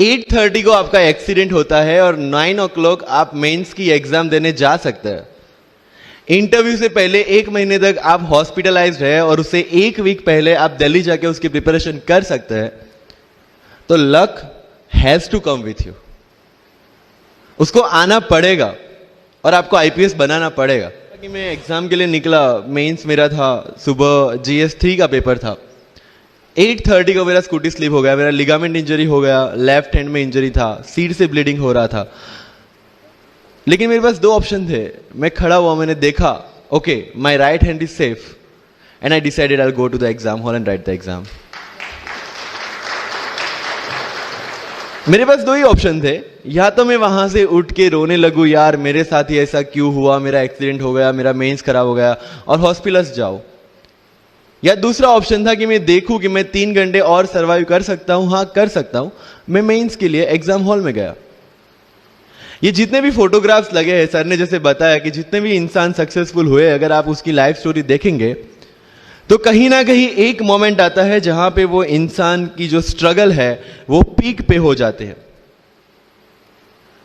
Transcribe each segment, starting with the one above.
8:30 को आपका एक्सीडेंट होता है और 9 o'clock आप मेंस की एग्जाम देने जा सकते हैं। इंटरव्यू से पहले 1 महीने तक आप हॉस्पिटलाइज्ड है और उससे 1 वीक पहले आप दिल्ली जाके उसकी प्रिपरेशन कर सकते हैं। तो luck has to come with you, उसको आना पड़ेगा और आपको आईपीएस बनाना पड़ेगा। कि मैं एग्जाम के लिए निकला, मेंस मेरा था सुबह, GS3 का पेपर था। 8:30 को मेरा स्कूटी स्लिप हो गया, मेरा लिगामेंट इंजरी हो गया, लेफ्ट हैंड में इंजरी था, सीट से ब्लीडिंग हो रहा था। लेकिन मेरे पास 2 ऑप्शन थे। मैं खड़ा हुआ, मैंने देखा okay my right hand is safe and I decided I will go to the exam hall and write the exam. मेरे पास 2 ही ऑप्शन थे, या तो मैं वहां से उठ के रोने लगूं, यार मेरे साथ ही ऐसा क्यों हुआ, मेरा एक्सीडेंट हो गया, मेरा मेंस खराब हो गया, और हॉस्पिटल जाओ। या दूसरा ऑप्शन था कि मैं देखूं कि मैं 3 घंटे और सर्वाइव कर सकता हूं। हाँ कर सकता हूं। मैं मेंस के लिए एग्जाम हॉल में गया। ये जितने भी फोटोग्राफ्स लगे हैं, सर ने जैसे बताया कि जितने भी इंसान सक्सेसफुल हुए, अगर आप उसकी लाइफ स्टोरी देखेंगे तो कहीं ना कहीं एक मोमेंट आता है जहां पे वो इंसान की जो स्ट्रगल है वो पीक पे हो जाते हैं।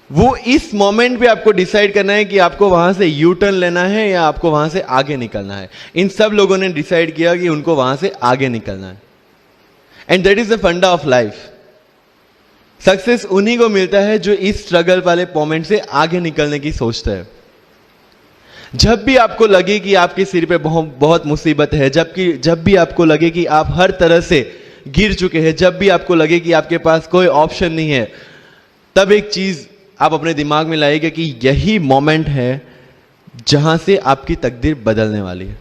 वो इस मोमेंट पे आपको डिसाइड करना है कि आपको वहां से यू टर्न लेना है या आपको वहां से आगे निकलना है। इन सब लोगों ने डिसाइड किया कि उनको वहां से आगे निकलना है। एंड दैट इज द फंडा ऑफ लाइफ। सक्सेस उन्हीं को मिलता है जो इस स्ट्रगल वाले मोमेंट से आगे निकलने की सोचता है। जब भी आपको लगे कि आपके सिर पे बहुत मुसीबत है, जब भी आपको लगे कि आप हर तरह से गिर चुके हैं, जब भी आपको लगे कि आपके पास कोई ऑप्शन नहीं है, तब एक चीज आप अपने दिमाग में लाइएगा कि यही मोमेंट है जहां से आपकी तकदीर बदलने वाली है।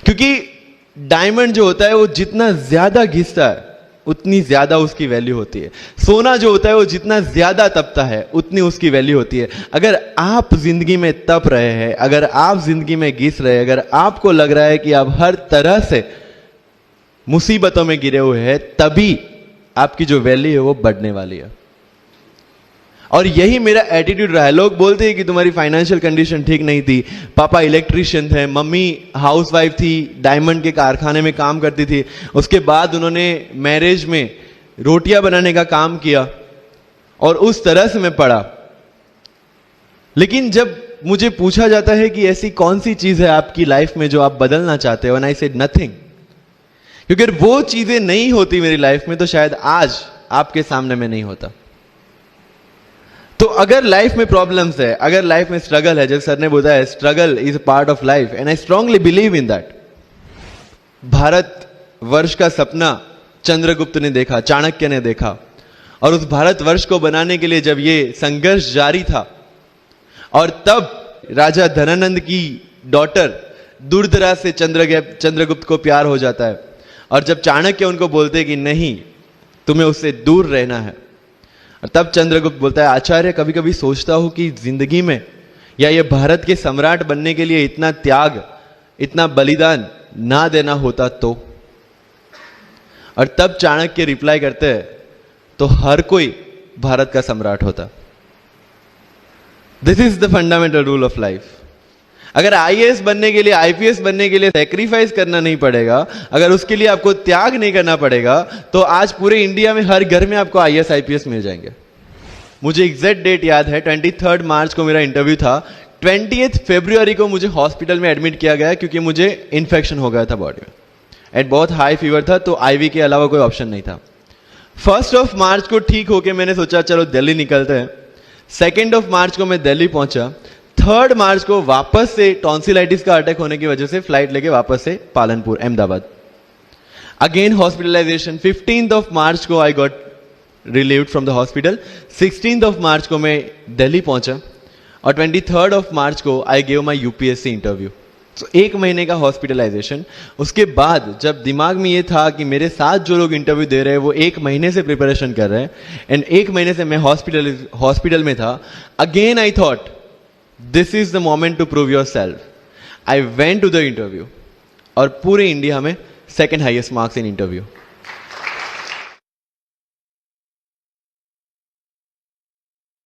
क्योंकि डायमंड जो होता है वो जितना ज्यादा घिसता है उतनी ज्यादा उसकी वैल्यू होती है। सोना जो होता है वो जितना ज्यादा तपता है उतनी उसकी वैल्यू होती है। अगर आप जिंदगी में तप रहे हैं, अगर आप जिंदगी में घिस रहे हैं, अगर आपको लग रहा है कि आप हर तरह से मुसीबतों में गिरे हुए हैं, तभी आपकी जो वैल्यू है वो बढ़ने वाली है। और यही मेरा एटीट्यूड रहा है। लोग बोलते हैं कि तुम्हारी फाइनेंशियल कंडीशन ठीक नहीं थी, पापा इलेक्ट्रिशियन थे, मम्मी हाउसवाइफ थी, डायमंड के कारखाने में काम करती थी, उसके बाद उन्होंने मैरिज में रोटियां बनाने का काम किया और उस तरह से मैं पढ़ा। लेकिन जब मुझे पूछा जाता है कि ऐसी कौन सी चीज है आपकी लाइफ में जो आप बदलना चाहते हो, एंड आई सेड नथिंग। क्योंकि अगर वो चीजें नहीं होती मेरी लाइफ में तो शायद आज आपके सामने में नहीं होता। तो अगर लाइफ में प्रॉब्लम्स है, अगर लाइफ में स्ट्रगल है, जैसे सर ने बताया struggle is a part of life and I strongly believe in that. Bharat वर्ष का सपना चंद्रगुप्त ने देखा, चाणक्य ने देखा, और उस भारत वर्ष को बनाने के लिए जब ये संघर्ष जारी था और तब राजा धनानंद की डॉटर दूरदराज से चंद्रगुप्त को प्यार हो जाता है, और जब चाणक्य उनको बोलते कि नहीं तुम्हें उससे दूर रहना है, तब चंद्रगुप्त बोलता है आचार्य कभी कभी सोचता हूं कि जिंदगी में या ये भारत के सम्राट बनने के लिए इतना त्याग, इतना बलिदान ना देना होता तो। और तब चाणक्य रिप्लाई करते हैं तो हर कोई भारत का सम्राट होता। This is the fundamental rule of life. अगर आईएएस बनने के लिए, आईपीएस बनने के लिए सैक्रिफाइस करना नहीं पड़ेगा, अगर उसके लिए आपको त्याग नहीं करना पड़ेगा, तो आज पूरे इंडिया में हर घर में आपको आईएएस आईपीएस मिल जाएंगे। मुझे एग्जैक्ट डेट याद है, 23 मार्च को मेरा इंटरव्यू था। 20 फरवरी को मुझे हॉस्पिटल में एडमिट किया गया क्योंकि मुझे इन्फेक्शन हो गया था बॉडी में एंड बहुत हाई फीवर था, तो आईवी के अलावा कोई ऑप्शन नहीं था। 1 मार्च को ठीक होके मैंने सोचा चलो दिल्ली निकलते हैं। 2 मार्च को मैं दिल्ली पहुंचा। 3 मार्च को वापस से टॉन्सिलाइटिस का अटैक होने की वजह से फ्लाइट लेके वापस से पालनपुर, अहमदाबाद, अगेन हॉस्पिटलाइजेशन। 15 मार्च को I got relieved from the hospital. 16 मार्च को मैं दिल्ली पहुंचा और 23 मार्च को I gave my UPSC interview. तो 1 महीने का हॉस्पिटलाइजेशन। उसके बाद जब दिमाग में ये था कि मेरे साथ जो लोग इंटरव्यू दे रहे हैं वो 1 महीने से प्रिपरेशन कर रहे हैं एंड 1 महीने से मैं हॉस्पिटल में था, again I thought this is the moment to prove yourself. I went to the interview और पूरे इंडिया में 2nd highest marks in interview.